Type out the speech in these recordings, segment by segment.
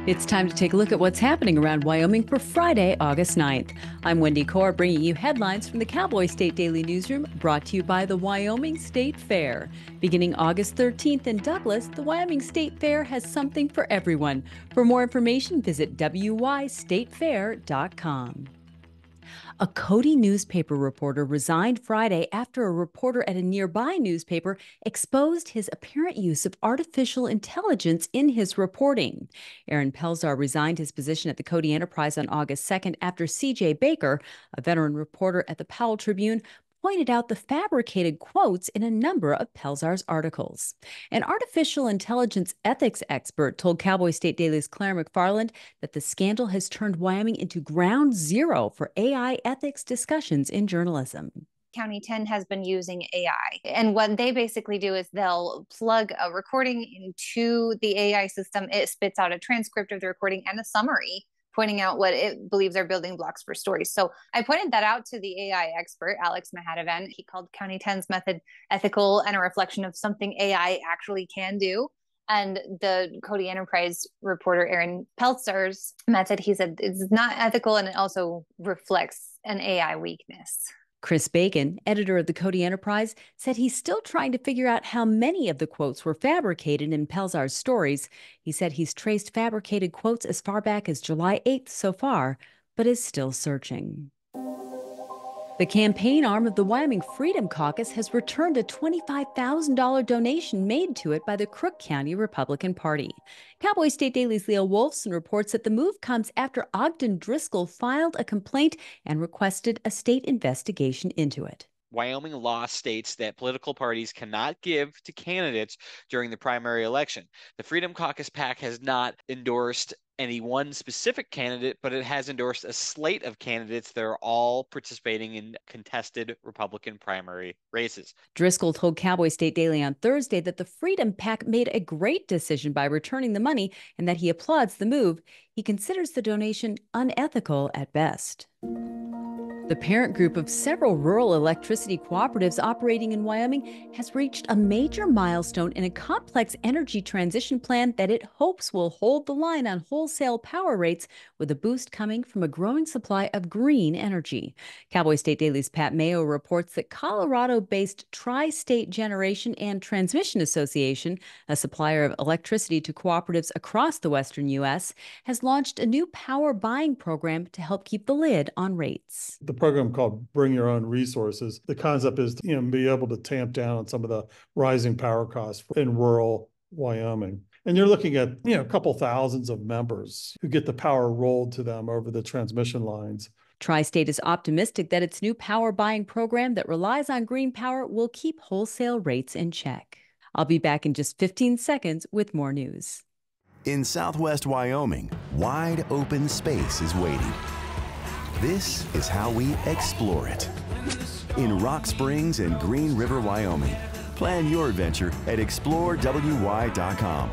It's time to take a look at what's happening around Wyoming for Friday, August 9th. I'm Wendy Corr, bringing you headlines from the Cowboy State Daily newsroom, brought to you by the Wyoming State Fair. Beginning August 13th in Douglas, the Wyoming State Fair has something for everyone. For more information, visit wystatefair.com. A Cody newspaper reporter resigned Friday after a reporter at a nearby newspaper exposed his apparent use of artificial intelligence in his reporting. Aaron Pelzar resigned his position at the Cody Enterprise on August 2nd after C.J. Baker, a veteran reporter at the Powell Tribune, pointed out the fabricated quotes in a number of Pelzar's articles. An artificial intelligence ethics expert told Cowboy State Daily's Claire McFarland that the scandal has turned Wyoming into ground zero for AI ethics discussions in journalism. County 10 has been using AI. And what they basically do is they'll plug a recording into the AI system. It spits out a transcript of the recording and a summary, pointing out what it believes are building blocks for stories. So I pointed that out to the AI expert, Alex Mahadavan. He called County 10's method ethical and a reflection of something AI actually can do. And the Cody Enterprise reporter, Aaron Pelzar's method, he said, it's not ethical and it also reflects an AI weakness. Chris Bacon, editor of the Cody Enterprise, said he's still trying to figure out how many of the quotes were fabricated in Pelzar's stories. He said he's traced fabricated quotes as far back as July 8th so far, but is still searching. The campaign arm of the Wyoming Freedom Caucus has returned a $25,000 donation made to it by the Crook County Republican Party. Cowboy State Daily's Leah Wolfson reports that the move comes after Ogden Driscoll filed a complaint and requested a state investigation into it. Wyoming law states that political parties cannot give to candidates during the primary election. The Freedom Caucus PAC has not endorsed any one specific candidate, but it has endorsed a slate of candidates that are all participating in contested Republican primary races. Driscoll told Cowboy State Daily on Thursday that the Freedom PAC made a great decision by returning the money and that he applauds the move. He considers the donation unethical at best. The parent group of several rural electricity cooperatives operating in Wyoming has reached a major milestone in a complex energy transition plan that it hopes will hold the line on wholesale power rates, with a boost coming from a growing supply of green energy. Cowboy State Daily's Pat Mayo reports that Colorado-based Tri-State Generation and Transmission Association, a supplier of electricity to cooperatives across the western U.S., has launched a new power buying program to help keep the lid on rates. The program called Bring Your Own Resources. The concept is to be able to tamp down on some of the rising power costs in rural Wyoming. And you're looking at a couple thousands of members who get the power rolled to them over the transmission lines. Tri-State is optimistic that its new power buying program that relies on green power will keep wholesale rates in check. I'll be back in just 15 seconds with more news. In southwest Wyoming, wide open space is waiting. This is how we explore it. In Rock Springs and Green River, Wyoming. Plan your adventure at explorewy.com.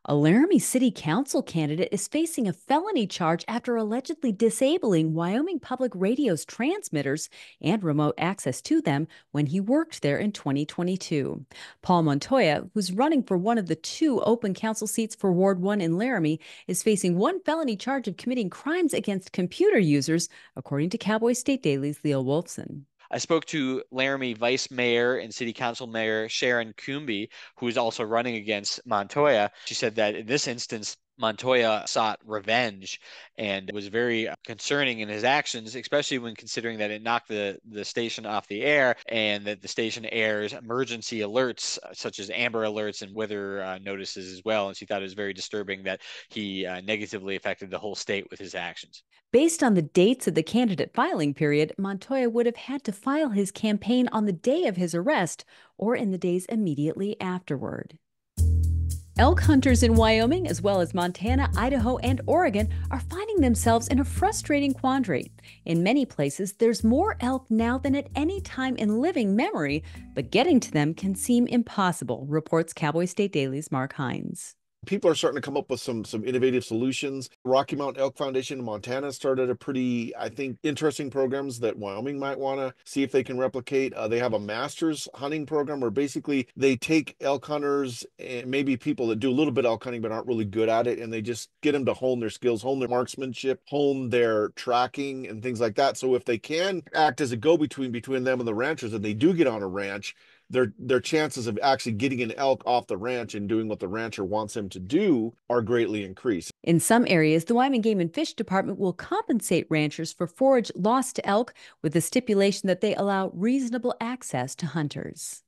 A Laramie City Council candidate is facing a felony charge after allegedly disabling Wyoming Public Radio's transmitters and remote access to them when he worked there in 2022. Paul Montoya, who's running for one of the two open council seats for Ward 1 in Laramie, is facing one felony charge of committing crimes against computer users, according to Cowboy State Daily's Leah Wolfson. I spoke to Laramie Vice Mayor and City Council Mayor Sheridan Diary, who is also running against Montoya. She said that in this instance, Montoya sought revenge and was very concerning in his actions, especially when considering that it knocked the station off the air and that the station airs emergency alerts such as Amber Alerts and weather notices as well. And she thought it was very disturbing that he negatively affected the whole state with his actions. Based on the dates of the candidate filing period, Montoya would have had to file his campaign on the day of his arrest or in the days immediately afterward. Elk hunters in Wyoming, as well as Montana, Idaho, and Oregon, are finding themselves in a frustrating quandary. In many places, there's more elk now than at any time in living memory, but getting to them can seem impossible, reports Cowboy State Daily's Mark Hines. People are starting to come up with some innovative solutions. Rocky Mountain Elk Foundation in Montana started a pretty, I think, interesting programs that Wyoming might want to see if they can replicate. They have a master's hunting program where basically they take elk hunters and maybe people that do a little bit of elk hunting but aren't really good at it, and they just get them to hone their skills, hone their marksmanship, hone their tracking and things like that. So if they can act as a go-between between them and the ranchers, and they do get on a ranch, their chances of actually getting an elk off the ranch and doing what the rancher wants him to do are greatly increased. In some areas, the Wyoming Game and Fish Department will compensate ranchers for forage lost to elk with the stipulation that they allow reasonable access to hunters.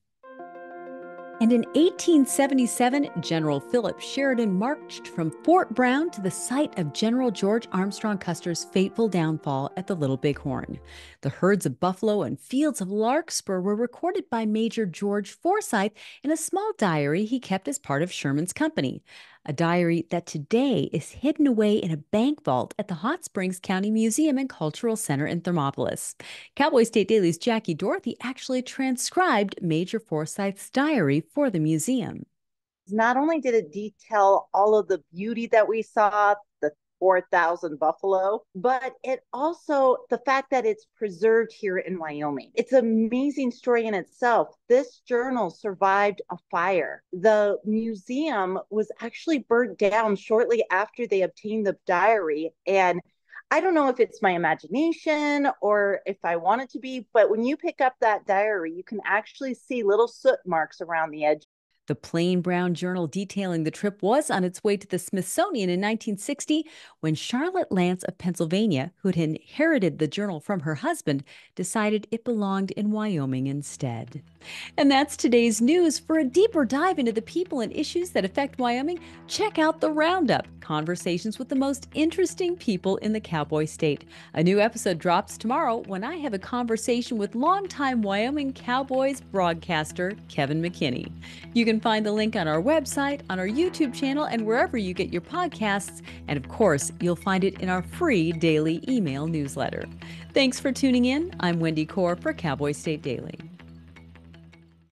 And in 1877, General Philip Sheridan marched from Fort Brown to the site of General George Armstrong Custer's fateful downfall at the Little Bighorn. The herds of buffalo and fields of larkspur were recorded by Major George Forsyth in a small diary he kept as part of Sherman's company, a diary that today is hidden away in a bank vault at the Hot Springs County Museum and Cultural Center in Thermopolis. Cowboy State Daily's Jackie Dorothy actually transcribed Major Forsyth's diary for the museum. Not only did it detail all of the beauty that we saw, the 4,000 buffalo, but it also, the fact that it's preserved here in Wyoming. It's an amazing story in itself. This journal survived a fire. The museum was actually burnt down shortly after they obtained the diary. And I don't know if it's my imagination or if I want it to be, but when you pick up that diary, you can actually see little soot marks around the edge. The plain brown journal detailing the trip was on its way to the Smithsonian in 1960 when Charlotte Lance of Pennsylvania, who'd inherited the journal from her husband, decided it belonged in Wyoming instead. And that's today's news. For a deeper dive into the people and issues that affect Wyoming, check out The Roundup, conversations with the most interesting people in the Cowboy State. A new episode drops tomorrow when I have a conversation with longtime Wyoming Cowboys broadcaster Kevin McKinney. You can find the link on our website, on our YouTube channel, and wherever you get your podcasts. And of course, you'll find it in our free daily email newsletter. Thanks for tuning in. I'm Wendy Corr for Cowboy State Daily.